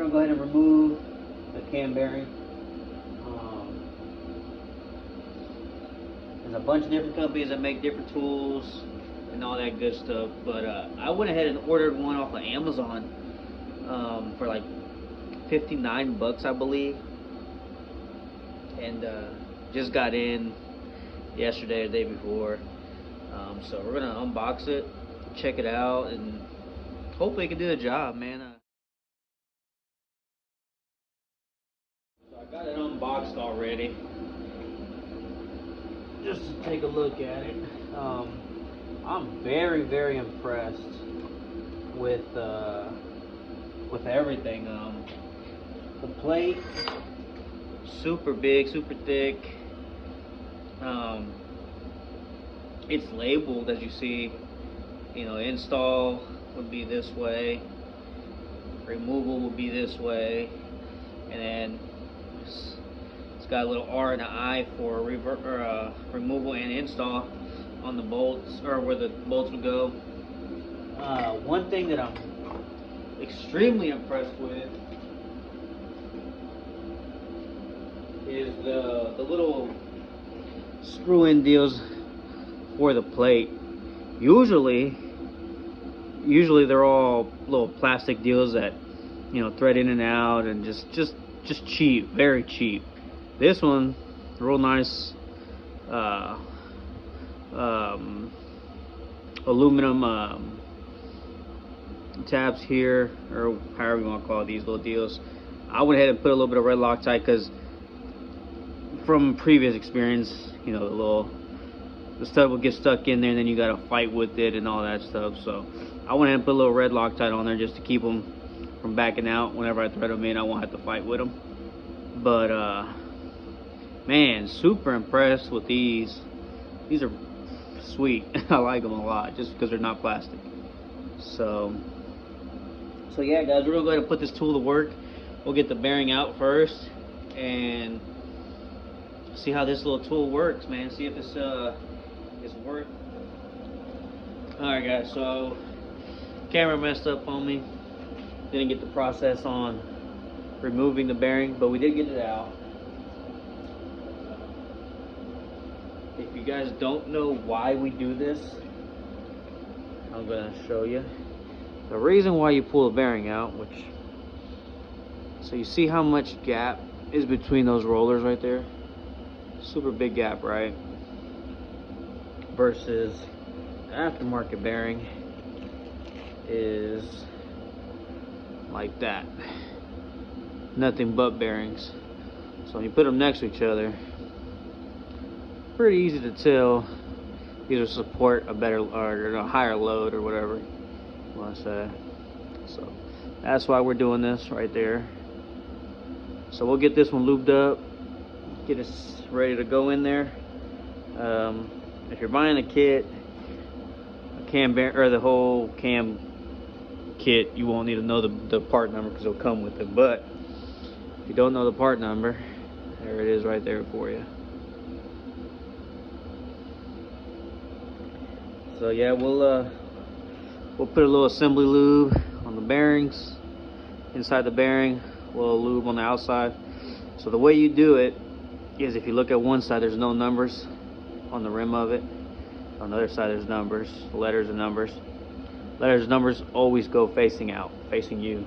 gonna go ahead and remove the cam bearing. There's a bunch of different companies that make different tools and all that good stuff, but I went ahead and ordered one off of Amazon for like 59 bucks, I believe, and just got in yesterday or the day before. So we're gonna unbox it, check it out, and hopefully it can do the job, man. So I got it unboxed already, just to take a look at it. I'm very, very impressed with everything. The plate, super big, super thick. It's labeled, as you see. You know, install would be this way, removal would be this way, and then it's got a little R and an I for removal and install on the bolts, or where the bolts would go. One thing that I'm extremely impressed with is the little screw-in deals for the plate. Usually they're all little plastic deals that, you know, thread in and out, and just cheap, very cheap. This one, real nice aluminum tabs here, or however you want to call these little deals. I went ahead and put a little bit of red Loctite because from previous experience, you know, the stud will get stuck in there, and then you got to fight with it and all that stuff. So I went ahead and put a little red Loctite on there just to keep them from backing out whenever I thread them in. I won't have to fight with them. But man, super impressed with these. These are sweet. I like them a lot just because they're not plastic. So yeah, guys, we're gonna go ahead and put this tool to work. We'll get the bearing out first and see how this little tool works, man. See if it's worth. Alright, guys, so camera messed up on me. Didn't get the process on removing the bearing, but we did get it out. If you guys don't know why we do this, I'm gonna show you. The reason why you pull the bearing out, so you see how much gap is between those rollers right there? Super big gap, right? Versus the aftermarket bearing is like that. Nothing but bearings. So when you put them next to each other, pretty easy to tell either support a better or a higher load or whatever you want to say. So that's why we're doing this right there. So we'll get this one lubed up, get it ready to go in there. If you're buying a kit, a cam bearing, or the whole cam kit, you won't need to know the part number because it'll come with it. But if you don't know the part number, there it is right there for you. So yeah, we'll put a little assembly lube on the bearings, inside the bearing, a little lube on the outside. So the way you do it is, if you look at one side, there's no numbers on the rim of it. On the other side, there's numbers, letters and numbers. Letters and numbers always go facing out, facing you.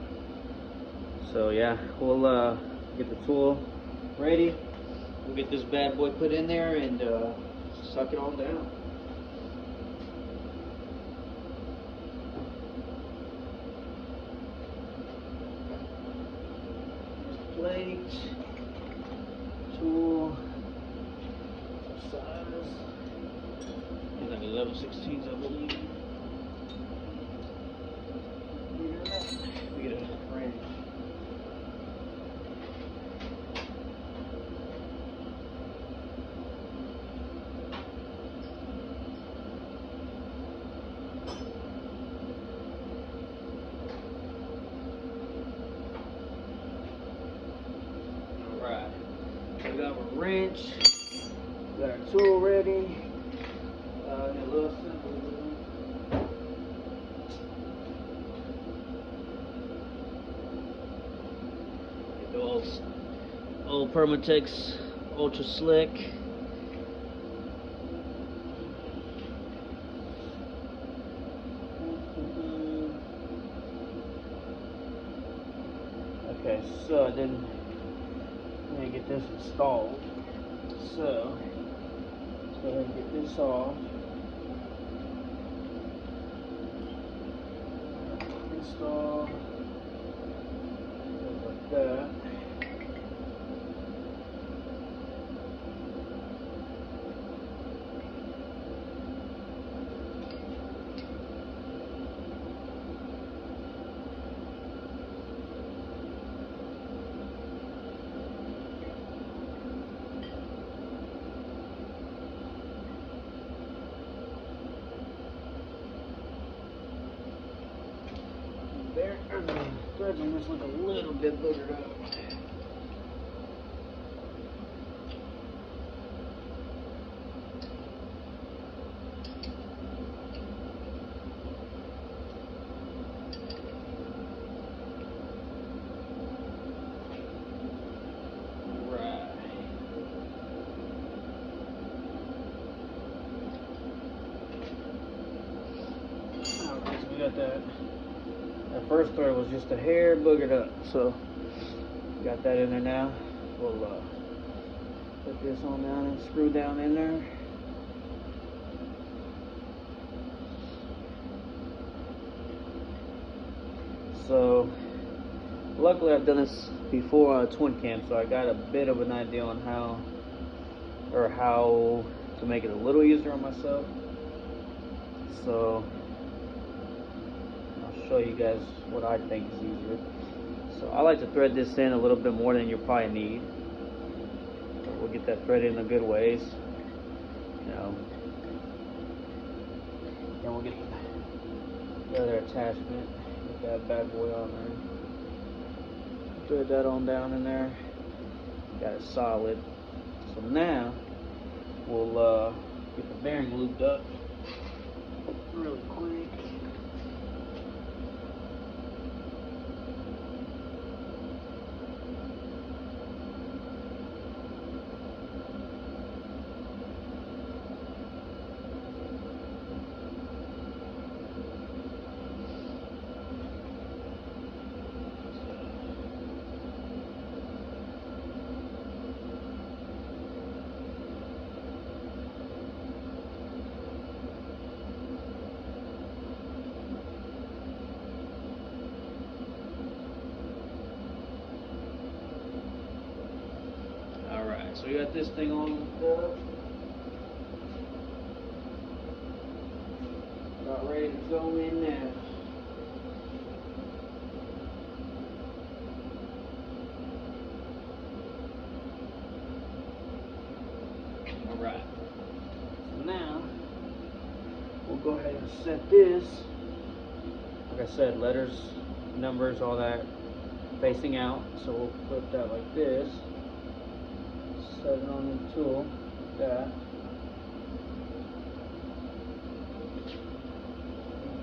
So yeah, we'll get the tool ready. We'll get this bad boy put in there and suck it all down. Plate, tool, size, it's like 11/16, I believe. We get a wrench. We got our wrench, we got our tool ready, a little assembly. old Permatex Ultra Slick. Okay, so I didn't get this installed. So let's go ahead and get this off. Install like that. There, the threads on this look a little bit boogered up. Alright, so we got that. That first thread was just a hair boogered up, so got that in there now. We'll put this on down and screw down in there. So luckily I've done this before on a twin cam, so I got a bit of an idea on how to make it a little easier on myself. So I'll show you guys what I think is easier. So I like to thread this in a little bit more than you'll probably need. But we'll get that thread in a good ways. You know. Then we'll get the other attachment. Get that bad boy on there. Thread that on down in there. Got it solid. So now we'll get the bearing looped up really quick. So we got this thing on about ready to go in now. Alright. So now we'll go ahead and set this. Like I said, letters, numbers, all that facing out. So we'll flip that like this. Set it on the tool, like that.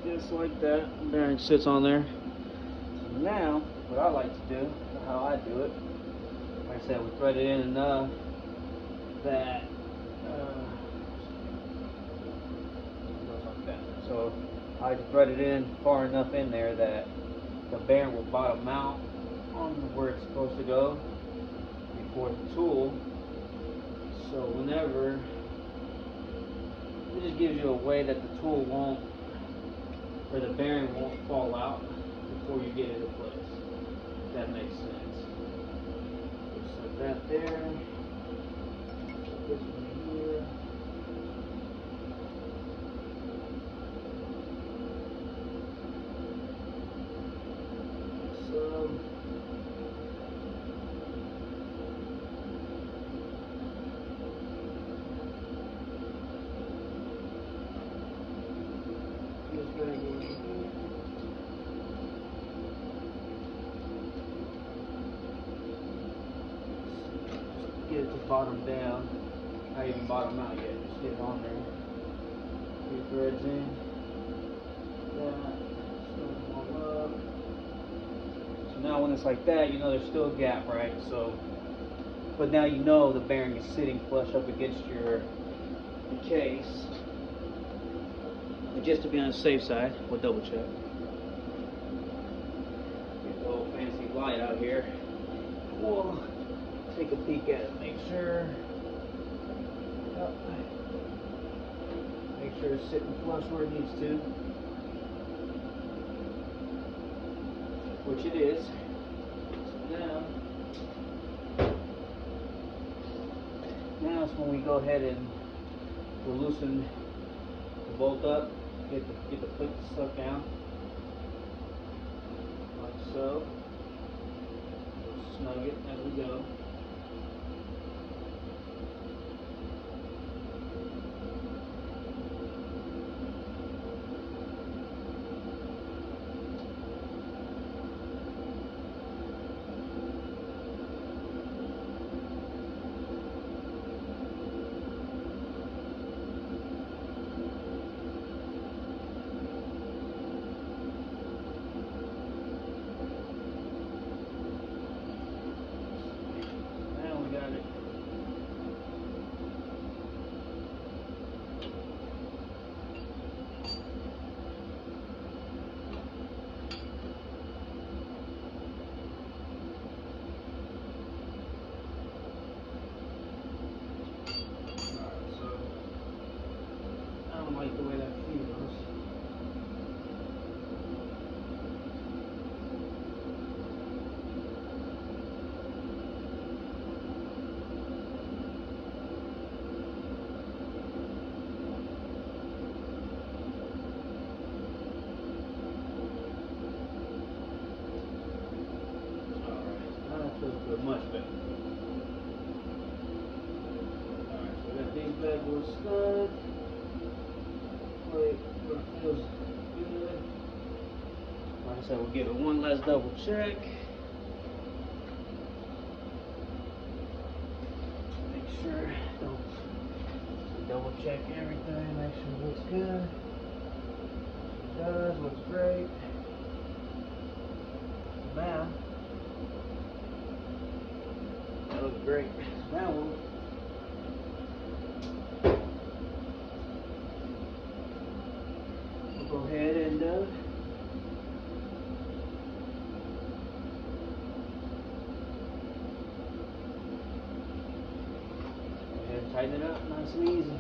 Just like that, bearing sits on there. So now, what I like to do, how I do it, like I said, we thread it in enough that goes like that. So I like to thread it in far enough in there that the bearing will bottom out on where it's supposed to go before the tool. So whenever, it just gives you a way that the tool won't, or the bearing won't fall out before you get it in place. If that makes sense. Just set that there. Set this one here. So get it to bottom down. Not even bottom out yet, just get it on there. Few threads in. That. Snug them all up. So now when it's like that, you know there's still a gap, right? So, but now you know the bearing is sitting flush up against your case. And just to be on the safe side, we'll double check. Get the old fancy light out here. We'll take a peek at it, make sure. Yep. Make sure it's sitting flush where it needs to. Which it is. So now it's when we go ahead and we'll loosen the bolt up, get the clip stuck down, like so. Snug it as we go. Like the way that feels. Alright, now that feels good, much better. Alright, so we got these bad boys snug. It feels good. Like I said, we'll give it one last double check. Make sure, double check everything, make sure it looks good. It does, looks great. Now, that looks great. Now we'll go ahead and tighten it up nice and easy.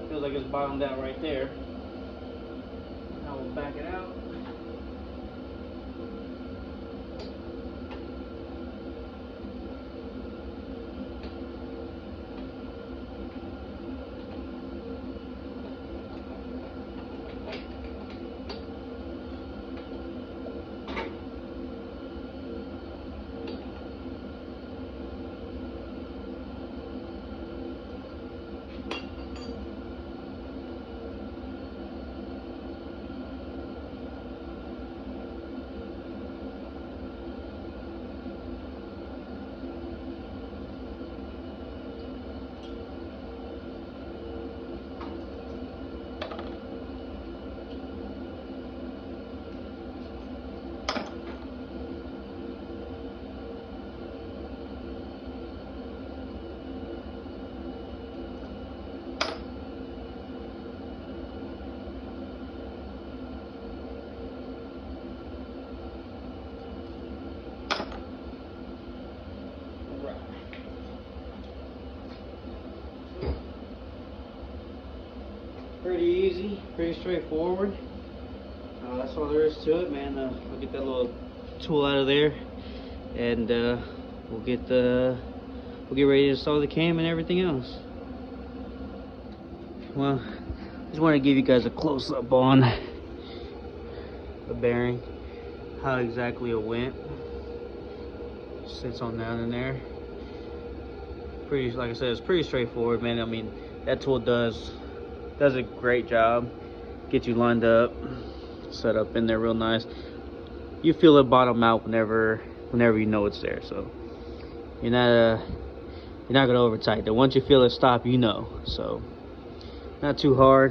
Feels like it's bottomed out right there. Now we'll back it out. Pretty easy, pretty straightforward. That's all there is to it, man. I'll get that little tool out of there, and we'll get ready to install the cam and everything else. Well, just want to give you guys a close-up on the bearing, how exactly it went. Sits on down in there. Pretty, like I said, it's pretty straightforward, man. I mean, that tool does a great job. Get you lined up, set up in there real nice. You feel it bottom out whenever you know it's there. So you're not gonna over tighten it. Once you feel it stop, you know. So not too hard.